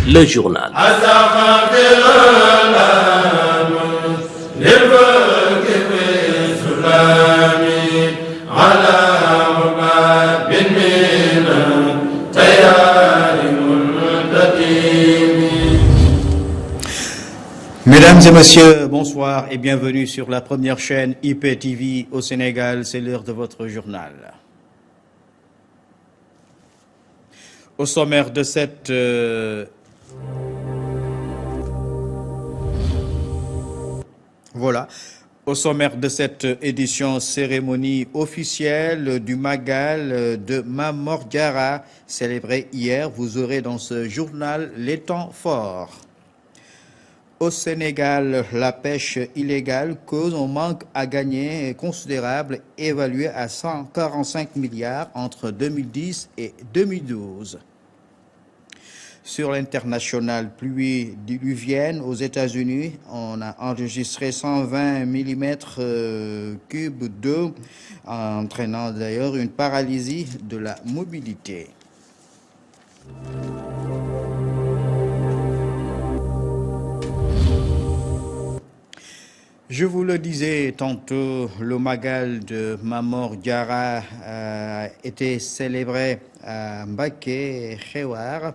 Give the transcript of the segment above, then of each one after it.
le journal. Mesdames et messieurs, bonsoir et bienvenue sur la première chaîne IPTV au Sénégal. C'est l'heure de votre journal. Au sommaire de cette Au sommaire de cette édition, cérémonie officielle du Magal de Mame Mor Diarra, célébrée hier, vous aurez dans ce journal les temps forts. Au Sénégal, la pêche illégale cause un manque à gagner considérable, évalué à 145 milliards entre 2010 et 2012. Sur l'international, pluie diluvienne aux États-Unis, on a enregistré 120 mm3 d'eau, entraînant d'ailleurs une paralysie de la mobilité. Je vous le disais tantôt, le Magal de Mame Mor Diarra a été célébré à Mbacké Xewar.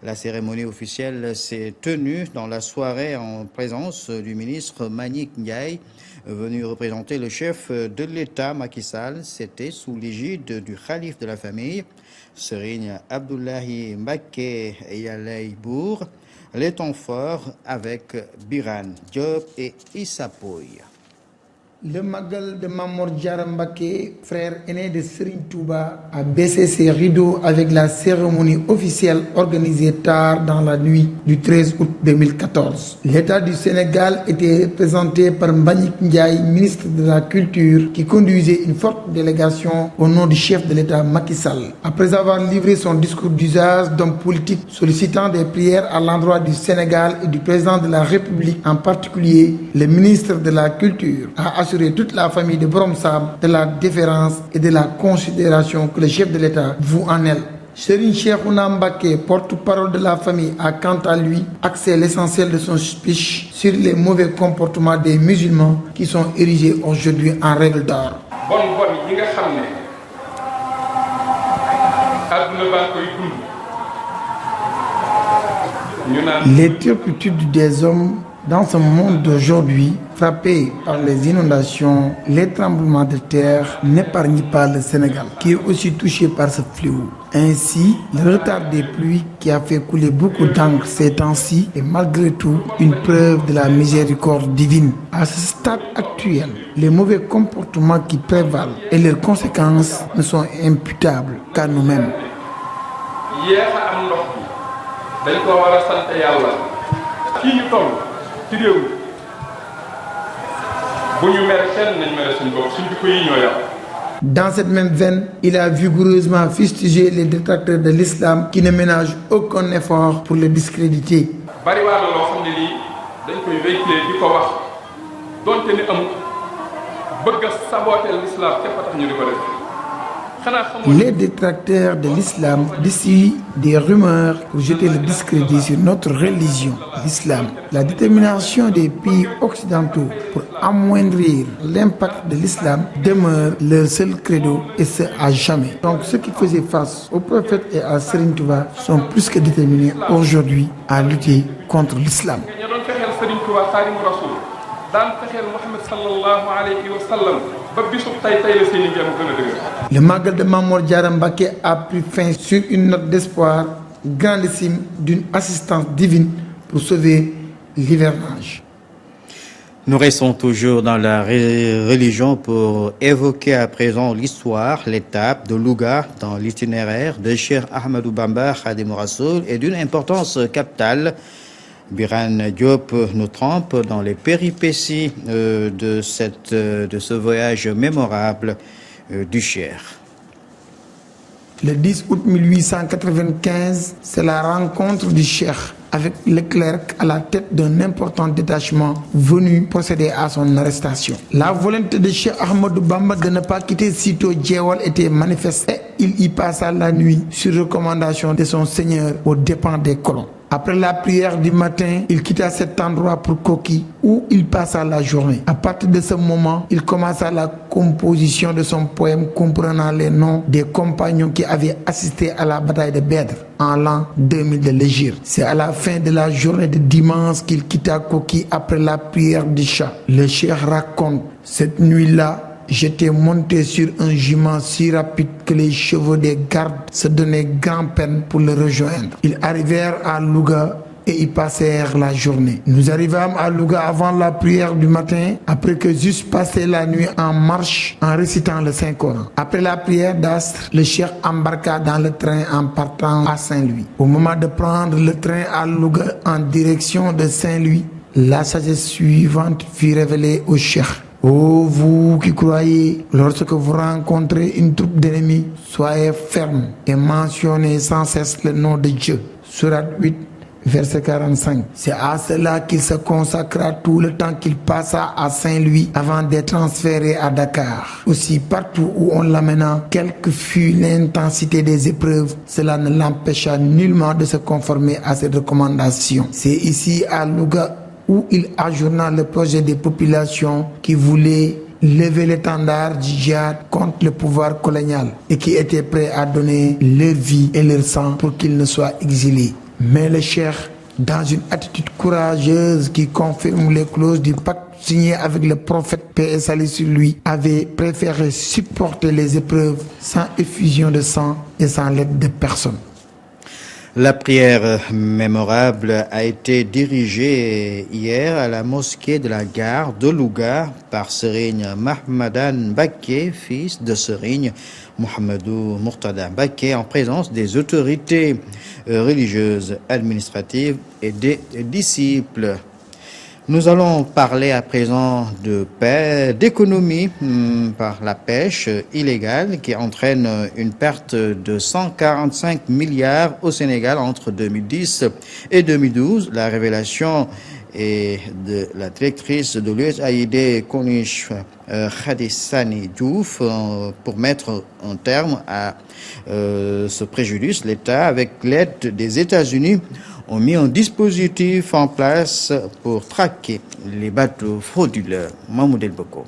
La cérémonie officielle s'est tenue dans la soirée en présence du ministre Mbagnick Ndiaye, venu représenter le chef de l'État Macky Sall. C'était sous l'égide du khalife de la famille, Serigne Abdoulaye Mbacké Yalaye Bour. Les temps forts avec Birane Diop et Issa Pouye. Le Magal de Mame Mor Diarra Mbacké, frère aîné de Serigne Touba, a baissé ses rideaux avec la cérémonie officielle organisée tard dans la nuit du 13 août 2014. L'État du Sénégal était représenté par Mbagnick Ndiaye, ministre de la Culture, qui conduisait une forte délégation au nom du chef de l'État Macky Sall. Après avoir livré son discours d'usage d'homme politique sollicitant des prières à l'endroit du Sénégal et du président de la République, en particulier le ministre de la Culture, a assuré toute la famille de Borom Sam de la déférence et de la considération que le chef de l'État voue en elle. Serigne Cheikhouna Mbacké, porte-parole de la famille, a quant à lui axé l'essentiel de son speech sur les mauvais comportements des musulmans qui sont érigés aujourd'hui en règle d'or. Les turpitudes des hommes dans ce monde d'aujourd'hui, frappé par les inondations, les tremblements de terre, n'épargnent pas le Sénégal, qui est aussi touché par ce fléau. Ainsi, le retard des pluies qui a fait couler beaucoup d'encre ces temps-ci est malgré tout une preuve de la miséricorde divine. À ce stade actuel, les mauvais comportements qui prévalent et leurs conséquences ne sont imputables qu'à nous-mêmes. Dans cette même veine, il a vigoureusement fustigé les détracteurs de l'islam qui ne ménagent aucun effort pour le discréditer. Les détracteurs de l'islam distillent des rumeurs pour jeter le discrédit sur notre religion, l'islam. La détermination des pays occidentaux pour amoindrir l'impact de l'islam demeure leur seul credo, et ce à jamais. Donc ceux qui faisaient face au prophète et à Serigne Touba sont plus que déterminés aujourd'hui à lutter contre l'islam. Le Magal de Mame Mor Diarra Mbacké a pris fin sur une note d'espoir grandissime d'une assistance divine pour sauver l'hivernage. Nous restons toujours dans la religion pour évoquer à présent l'histoire, l'étape de Louga dans l'itinéraire de Cheikh Ahmadou Bamba Khadimou Rassoul et d'une importance capitale. Birane Diop nous trempe dans les péripéties de ce voyage mémorable du Cheikh. Le 10 août 1895, c'est la rencontre du Cheikh avec le clerc à la tête d'un important détachement venu procéder à son arrestation. La volonté de Cheikh Ahmadou Bamba de ne pas quitter sitôt Djewal était manifeste et il y passa la nuit sur recommandation de son seigneur aux dépens des colons. Après la prière du matin, il quitta cet endroit pour Koki où il passa la journée. À partir de ce moment, il commença la composition de son poème comprenant les noms des compagnons qui avaient assisté à la bataille de Bedr en l'an 2000 de l'Hégire. C'est à la fin de la journée de dimanche qu'il quitta Koki après la prière du Chat. Le cheikh raconte: cette nuit-là, j'étais monté sur un jument si rapide que les chevaux des gardes se donnaient grand-peine pour le rejoindre. Ils arrivèrent à Louga et y passèrent la journée. Nous arrivâmes à Louga avant la prière du matin, après que j'eusse passé la nuit en marche en récitant le Saint-Coran. Après la prière d'astre, le cheikh embarqua dans le train en partant à Saint-Louis. Au moment de prendre le train à Louga en direction de Saint-Louis, la sagesse suivante fut révélée au cheikh. Ô vous qui croyez, lorsque vous rencontrez une troupe d'ennemis, soyez fermes et mentionnez sans cesse le nom de Dieu. Sourate 8, verset 45. C'est à cela qu'il se consacra tout le temps qu'il passa à Saint-Louis avant d'être transféré à Dakar. Aussi, partout où on l'amena, quelle que fût l'intensité des épreuves, cela ne l'empêcha nullement de se conformer à ses recommandations. C'est ici à Louga où il ajourna le projet des populations qui voulaient lever l'étendard du djihad contre le pouvoir colonial et qui étaient prêts à donner leur vie et leur sang pour qu'ils ne soient exilés. Mais le cheikh, dans une attitude courageuse qui confirme les clauses du pacte signé avec le prophète, paix et salut sur lui, avait préféré supporter les épreuves sans effusion de sang et sans l'aide de personne. La prière mémorable a été dirigée hier à la mosquée de la gare de Louga par Serigne Mahmadan Baké, fils de Serigne Mohamedou Mourtada Baké, en présence des autorités religieuses, administratives et des disciples. Nous allons parler à présent d'économie par la pêche illégale qui entraîne une perte de 145 milliards au Sénégal entre 2010 et 2012. La révélation est de la directrice de l'USAID, Konish Khadissani Diouf. Pour mettre un terme à ce préjudice, l'État, avec l'aide des États-Unis, ont mis un dispositif en place pour traquer les bateaux frauduleux. Mahmoud El Boko.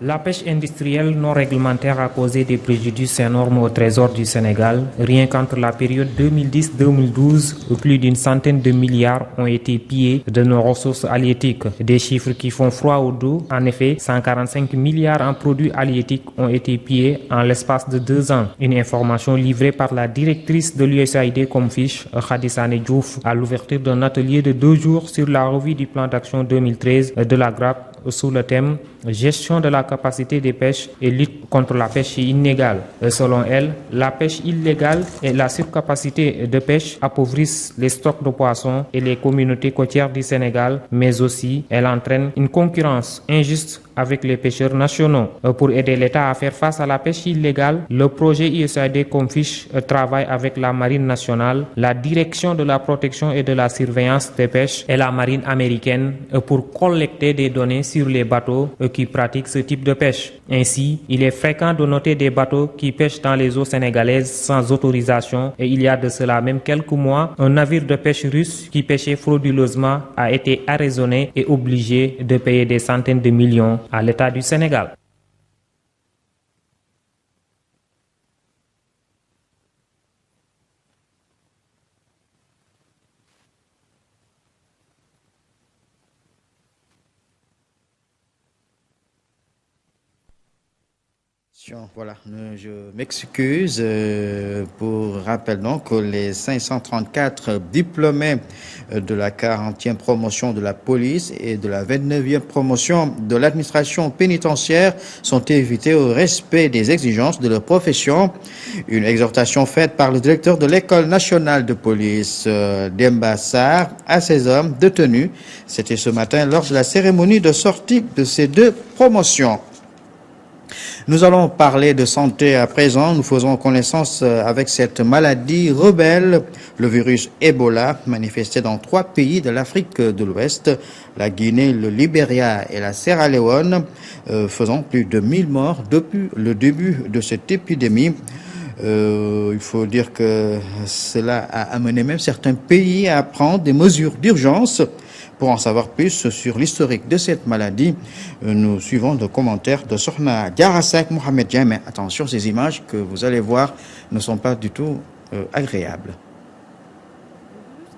La pêche industrielle non réglementaire a causé des préjudices énormes au trésor du Sénégal. Rien qu'entre la période 2010-2012, plus d'une centaine de milliards ont été pillés de nos ressources halieutiques. Des chiffres qui font froid au dos. En effet, 145 milliards en produits halieutiques ont été pillés en l'espace de 2 ans. Une information livrée par la directrice de l'USAID Comfish, Khadissani Diouf, à l'ouverture d'un atelier de 2 jours sur la revue du plan d'action 2013 de la GRAP sous le thème « Gestion de la capacité des pêches et lutte contre la pêche illégale ». Selon elle, la pêche illégale et la surcapacité de pêche appauvrissent les stocks de poissons et les communautés côtières du Sénégal, mais aussi elle entraîne une concurrence injuste avec les pêcheurs nationaux. Pour aider l'État à faire face à la pêche illégale, le projet USAID Comfish travaille avec la Marine nationale, la Direction de la protection et de la surveillance des pêches et la Marine américaine pour collecter des données sur les bateaux qui pratiquent ce type de pêche. Ainsi, il est fréquent de noter des bateaux qui pêchent dans les eaux sénégalaises sans autorisation et il y a de cela même quelques mois, un navire de pêche russe qui pêchait frauduleusement a été arraisonné et obligé de payer des centaines de millions à l'État du Sénégal. Voilà, je m'excuse pour rappel donc que les 534 diplômés de la 40e promotion de la police et de la 29e promotion de l'administration pénitentiaire sont invités au respect des exigences de leur profession. Une exhortation faite par le directeur de l'École nationale de police Demba Sarr à ces hommes de tenue. C'était ce matin lors de la cérémonie de sortie de ces 2 promotions. Nous allons parler de santé à présent. Nous faisons connaissance avec cette maladie rebelle, le virus Ebola, manifesté dans 3 pays de l'Afrique de l'Ouest, la Guinée, le Libéria et la Sierra Leone, faisant plus de 1000 morts depuis le début de cette épidémie. Il faut dire que cela a amené même certains pays à prendre des mesures d'urgence. Pour en savoir plus sur l'historique de cette maladie, nous suivons le commentaire de Sokhna Diarra Seck Mohamed Dieng. Mais attention, ces images que vous allez voir ne sont pas du tout agréables.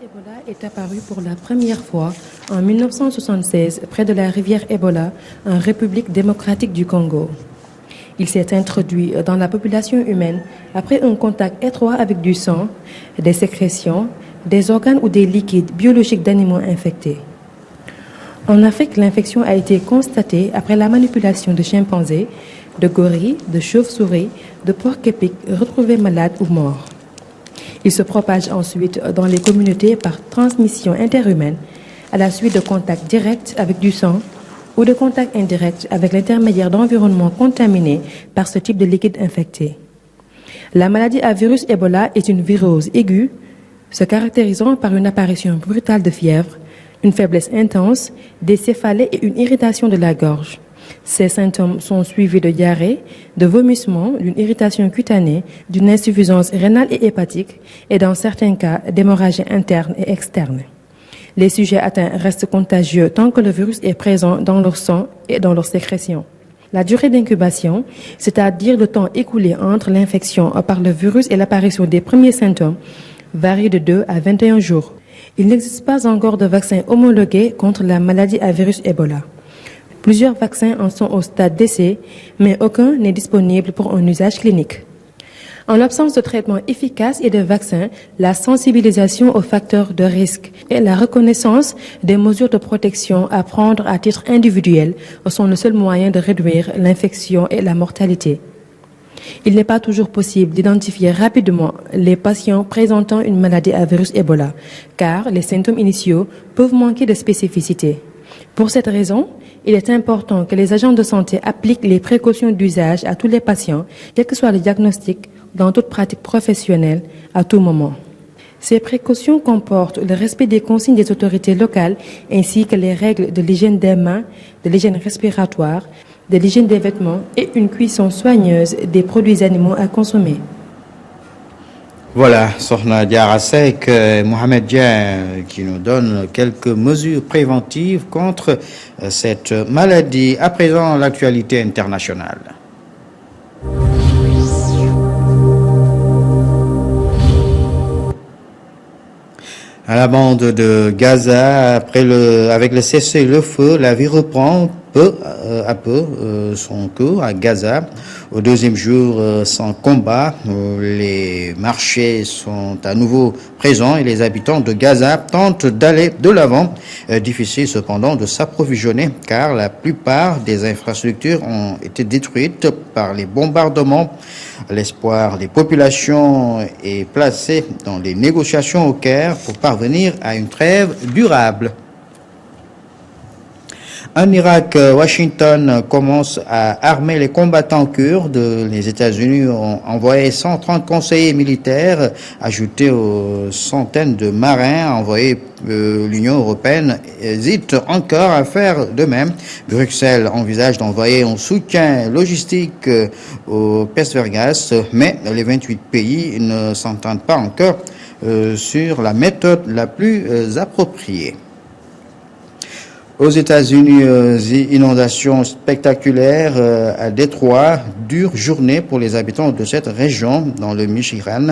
Le virus Ebola est apparu pour la première fois en 1976 près de la rivière Ebola en République démocratique du Congo. Il s'est introduit dans la population humaine après un contact étroit avec du sang, des sécrétions, des organes ou des liquides biologiques d'animaux infectés. En Afrique, l'infection a été constatée après la manipulation de chimpanzés, de gorilles, de chauves-souris, de porcs-épics retrouvés malades ou morts. Il se propage ensuite dans les communautés par transmission interhumaine à la suite de contacts directs avec du sang ou de contacts indirects avec l'intermédiaire d'environnements contaminés par ce type de liquide infecté. La maladie à virus Ebola est une virose aiguë se caractérisant par une apparition brutale de fièvre, une faiblesse intense, des céphalées et une irritation de la gorge. Ces symptômes sont suivis de diarrhée, de vomissements, d'une irritation cutanée, d'une insuffisance rénale et hépatique et dans certains cas d'hémorragie interne et externe. Les sujets atteints restent contagieux tant que le virus est présent dans leur sang et dans leurs sécrétions. La durée d'incubation, c'est-à-dire le temps écoulé entre l'infection par le virus et l'apparition des premiers symptômes, varie de 2 à 21 jours. Il n'existe pas encore de vaccin homologué contre la maladie à virus Ebola. Plusieurs vaccins en sont au stade d'essai, mais aucun n'est disponible pour un usage clinique. En l'absence de traitement efficace et de vaccins, la sensibilisation aux facteurs de risque et la reconnaissance des mesures de protection à prendre à titre individuel sont le seul moyen de réduire l'infection et la mortalité. Il n'est pas toujours possible d'identifier rapidement les patients présentant une maladie à virus Ebola, car les symptômes initiaux peuvent manquer de spécificité. Pour cette raison, il est important que les agents de santé appliquent les précautions d'usage à tous les patients, quel que soit le diagnostic, dans toute pratique professionnelle, à tout moment. Ces précautions comportent le respect des consignes des autorités locales ainsi que les règles de l'hygiène des mains, de l'hygiène respiratoire, de l'hygiène des vêtements et une cuisson soigneuse des produits animaux à consommer. Voilà, Sokhna Diarra Seck, Mohamed Dieng qui nous donne quelques mesures préventives contre cette maladie. À présent, l'actualité internationale. À la bande de Gaza, avec le cessez-le-feu, la vie reprend peu à peu son cours à Gaza. Au deuxième jour sans combat, les marchés sont à nouveau présents et les habitants de Gaza tentent d'aller de l'avant. Difficile cependant de s'approvisionner car la plupart des infrastructures ont été détruites par les bombardements. L'espoir des populations est placé dans les négociations au Caire pour parvenir à une trêve durable. En Irak, Washington commence à armer les combattants kurdes. Les États-Unis ont envoyé 130 conseillers militaires, ajoutés aux centaines de marins envoyés. L'Union européenne hésite encore à faire de même. Bruxelles envisage d'envoyer un soutien logistique au Peshmerga, mais les 28 pays ne s'entendent pas encore sur la méthode la plus appropriée. Aux États-Unis, inondations spectaculaires à Détroit, dure journée pour les habitants de cette région dans le Michigan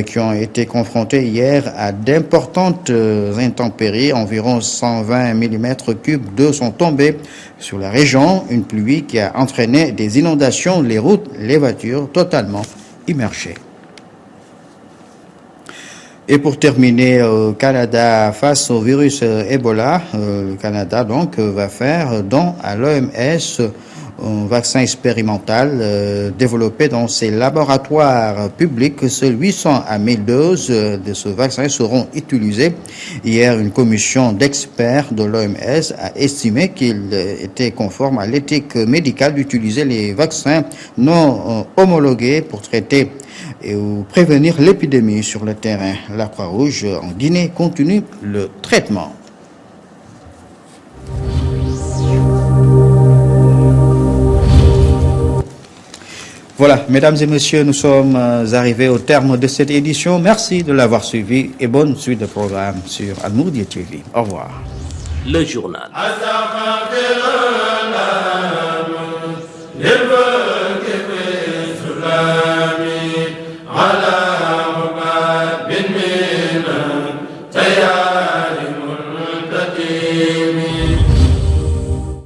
qui ont été confrontés hier à d'importantes intempéries. Environ 120 mm3 d'eau sont tombés sur la région, une pluie qui a entraîné des inondations, les routes, les voitures totalement immergées. Et pour terminer, au Canada, face au virus Ebola, le Canada donc va faire don à l'OMS un vaccin expérimental développé dans ses laboratoires publics. Seuls 800 à 1000 doses de ce vaccin seront utilisées. Hier, une commission d'experts de l'OMS a estimé qu'il était conforme à l'éthique médicale d'utiliser les vaccins non homologués pour traiter et prévenir l'épidémie sur le terrain. La Croix-Rouge en Guinée continue le traitement. Voilà, mesdames et messieurs, nous sommes arrivés au terme de cette édition. Merci de l'avoir suivi et bonne suite de programme sur Al Mouridiyyah TV. Au revoir. Le journal.